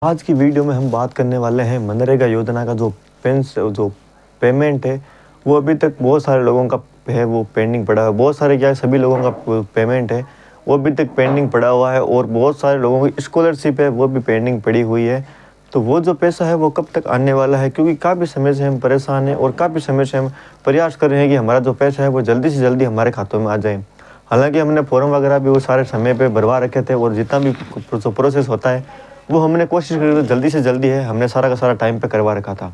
आज की वीडियो में हम बात करने वाले हैं मनरेगा योजना का जो पेमेंट है वो अभी तक बहुत सारे लोगों का है वो पेंडिंग पड़ा है। बहुत सारे क्या है, सभी लोगों का पेमेंट है वो अभी तक पेंडिंग पड़ा हुआ है और बहुत सारे लोगों की स्कॉलरशिप है वो भी पेंडिंग पड़ी हुई है। तो वो जो पैसा है वो कब तक आने वाला है, क्योंकि काफ़ी समय से हम परेशान हैं और काफ़ी समय से हम प्रयास कर रहे हैं कि हमारा जो पैसा है वो जल्दी से जल्दी हमारे खातों में आ जाए। हालांकि हमने फॉर्म वगैरह भी वो सारे समय पे भरवा रखे थे और जितना भी जो प्रोसेस होता है वो हमने कोशिश करी तो जल्दी से जल्दी है हमने सारा का सारा टाइम पे करवा रखा था।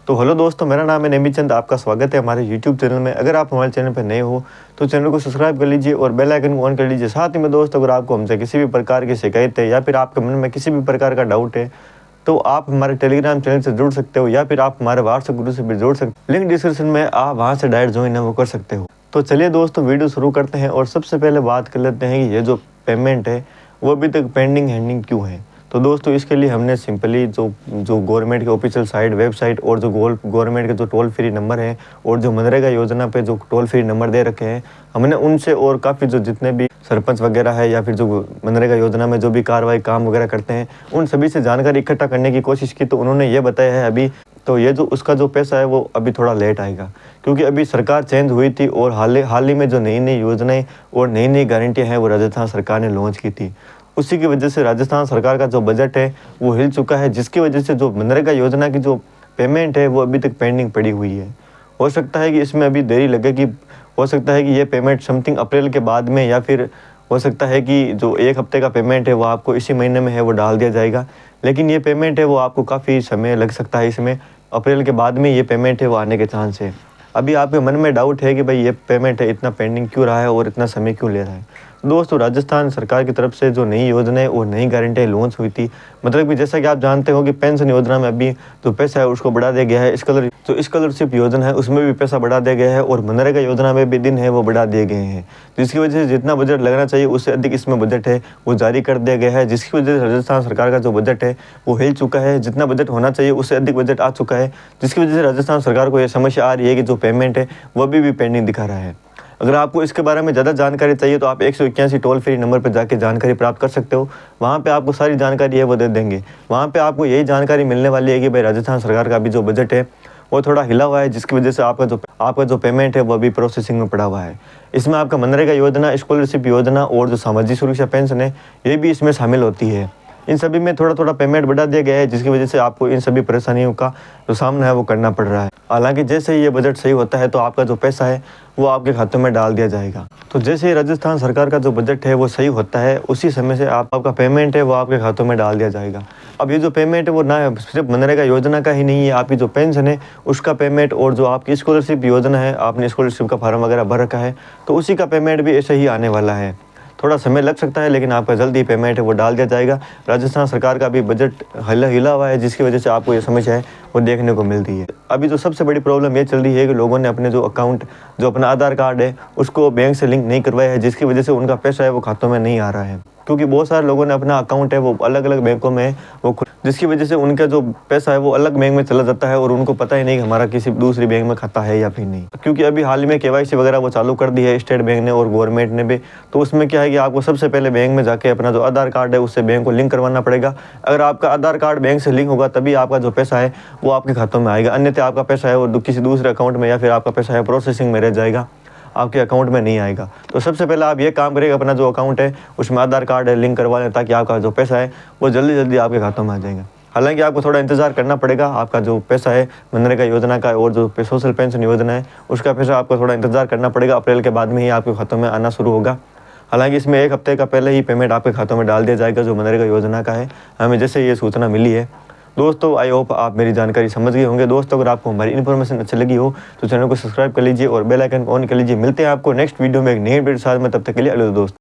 तो हेलो दोस्तों, मेरा नाम है नेमीचंद, आपका स्वागत है हमारे यूट्यूब चैनल में। अगर आप हमारे चैनल पर नए हो तो चैनल को सब्सक्राइब कर लीजिए और बेल आइकन को ऑन कर लीजिए। साथ ही में दोस्तों, अगर आपको हमसे किसी भी प्रकार की शिकायत है या फिर आपके मन में किसी भी प्रकार का डाउट है तो आप हमारे टेलीग्राम चैनल से जुड़ सकते हो या फिर आप हमारे व्हाट्सएप ग्रुप से भी जुड़ सकते हो। लिंक डिस्क्रिप्शन में आप वहाँ से डायरेक्ट ज्वाइन है वो कर सकते हो। तो चलिए दोस्तों, वीडियो शुरू करते हैं और सबसे पहले बात कर लेते हैं कि ये जो पेमेंट है वो अभी तक पेंडिंग हैंडिंग क्यों है। तो दोस्तों, इसके लिए हमने सिंपली जो गवर्नमेंट के ऑफिशियल साइट वेबसाइट और जो गवर्नमेंट के जो टोल फ्री नंबर है और जो मनरेगा योजना पे जो टोल फ्री नंबर दे रखे हैं हमने उनसे और काफ़ी जो जितने भी सरपंच वगैरह है या फिर जो मनरेगा योजना में जो भी कार्रवाई काम वगैरह करते हैं उन सभी से जानकारी इकट्ठा करने की कोशिश की। तो उन्होंने ये बताया है अभी तो ये जो उसका जो पैसा है वो अभी थोड़ा लेट आएगा, क्योंकि अभी सरकार चेंज हुई थी और हाल ही में जो नई नई योजनाएं और नई नई गारंटियाँ हैं वो राजस्थान सरकार ने लॉन्च की थी। उसी की वजह से राजस्थान सरकार का जो बजट है वो हिल चुका है, जिसकी वजह से जो मनरेगा योजना की जो पेमेंट है वो अभी तक पेंडिंग पड़ी हुई है। हो सकता है कि इसमें अभी देरी लगेगी, हो सकता है कि ये पेमेंट समथिंग अप्रैल के बाद में या फिर हो सकता है कि जो एक हफ्ते का पेमेंट है वो आपको इसी महीने में है वो डाल दिया जाएगा। लेकिन ये पेमेंट है वो आपको काफ़ी समय लग सकता है, इसमें अप्रैल के बाद में ये पेमेंट है वो आने के चांस है। अभी आपके मन में डाउट है कि भाई ये पेमेंट है इतना पेंडिंग क्यों रहा है और इतना समय क्यों ले रहा है। दोस्तों, राजस्थान सरकार की तरफ से जो नई योजनाएं और नई गारंटियाँ लॉन्च हुई थी, मतलब कि जैसा कि आप जानते हो कि पेंशन योजना में अभी जो पैसा है उसको बढ़ा दिया गया है। स्कॉलरशिप योजना है उसमें भी पैसा बढ़ा दिया गया है और मनरेगा योजना में भी दिन है वो बढ़ा दिए गए हैं, जिसकी वजह से जितना बजट लगना चाहिए उससे अधिक इसमें बजट है वो जारी कर दिया गया है, जिसकी वजह से राजस्थान सरकार का जो बजट है वो हिल चुका है। जितना बजट होना चाहिए उससे अधिक बजट आ चुका है, जिसकी वजह से राजस्थान सरकार को यह समस्या आ रही है कि जो पेमेंट है वो अभी भी पेंडिंग दिखा रहा है। अगर आपको इसके बारे में ज़्यादा जानकारी चाहिए तो आप 181 टोल फ्री नंबर पर जाके जानकारी प्राप्त कर सकते हो। वहाँ पे आपको सारी जानकारी है वो दे देंगे। वहाँ पे आपको यही जानकारी मिलने वाली है कि भाई राजस्थान सरकार का अभी जो बजट है वो थोड़ा हिला हुआ है, जिसकी वजह से आपका जो पेमेंट है वो अभी प्रोसेसिंग में पड़ा हुआ है। इसमें आपका मनरेगा योजना, स्कॉलरशिप योजना और जो सामाजिक सुरक्षा पेंशन है ये भी इसमें शामिल होती है। इन सभी में थोड़ा थोड़ा पेमेंट बढ़ा दिया गया है, जिसकी वजह से आपको इन सभी परेशानियों का जो सामना है वो करना पड़ रहा है। हालांकि जैसे ही ये बजट सही होता है तो आपका जो पैसा है वो आपके खातों में डाल दिया जाएगा। तो जैसे ही राजस्थान सरकार का जो बजट है वो सही होता है उसी समय से आपका पेमेंट है वो आपके खातों में डाल दिया जाएगा। अब ये जो पेमेंट है वो ना सिर्फ मनरेगा योजना का ही नहीं है, आपकी जो पेंशन है उसका पेमेंट और जो आपकी स्कॉलरशिप योजना है, आपने स्कॉलरशिप का फॉर्म वगैरह भर रखा है तो उसी का पेमेंट भी ऐसे ही आने वाला है। थोड़ा समय लग सकता है लेकिन आपका जल्दी पेमेंट है वो डाल दिया जाएगा। राजस्थान सरकार का भी बजट हिला हुआ है, जिसकी वजह से आपको ये समस्या है वो देखने को मिलती है। अभी जो सबसे बड़ी प्रॉब्लम ये चल रही है कि लोगों ने अपने जो अपना आधार कार्ड है उसको बैंक से लिंक नहीं करवाया है, जिसकी वजह से उनका पैसा है वो खातों में नहीं आ रहा है, क्योंकि बहुत सारे लोगों ने अपना अकाउंट है वो अलग अलग बैंकों में जिसकी वजह से उनका जो पैसा है वो अलग बैंक में चला जाता है और उनको पता ही नहीं कि हमारा किसी दूसरी बैंक में खाता है या फिर नहीं। क्योंकि अभी हाल ही में KYC वगैरह वो चालू कर दी है स्टेट बैंक ने और गवर्नमेंट ने भी। तो उसमें क्या है कि आपको सबसे पहले बैंक में जाके अपना जो आधार कार्ड है उससे बैंक को लिंक करवाना पड़ेगा। अगर आपका आधार कार्ड बैंक से लिंक होगा तभी आपका जो पैसा है वो आपके खातों में आएगा, अन्यथा आपका पैसा है वो किसी दूसरे अकाउंट में या फिर आपका पैसा है प्रोसेसिंग में रह जाएगा, आपके अकाउंट में नहीं आएगा। तो सबसे पहले आप ये काम करेंगे, अपना जो अकाउंट है उसमें आधार कार्ड है लिंक करवा लें ताकि आपका जो पैसा है वो जल्दी जल्दी आपके खातों में आ जाएगा। हालांकि आपको थोड़ा इंतजार करना पड़ेगा, आपका जो पैसा है मनरेगा योजना का और जो सोशल पेंशन योजना है उसका पैसा आपको थोड़ा इंतजार करना पड़ेगा। अप्रैल के बाद में ही आपके खातों में आना शुरू होगा। हालांकि इसमें एक हफ्ते का पहले ही पेमेंट आपके खातों में डाल दिया जाएगा जो मनरेगा योजना का है, हमें जैसे ये सूचना मिली है। दोस्तों, आई होप आप मेरी जानकारी समझ गए होंगे। दोस्तों, अगर आपको हमारी इन्फॉर्मेशन अच्छी लगी हो तो चैनल को सब्सक्राइब कर लीजिए और बेल आइकन ऑन कर लीजिए। मिलते हैं आपको नेक्स्ट वीडियो में एक नई वीडियो साथ में, तब तक के लिए अलविदा दोस्तों।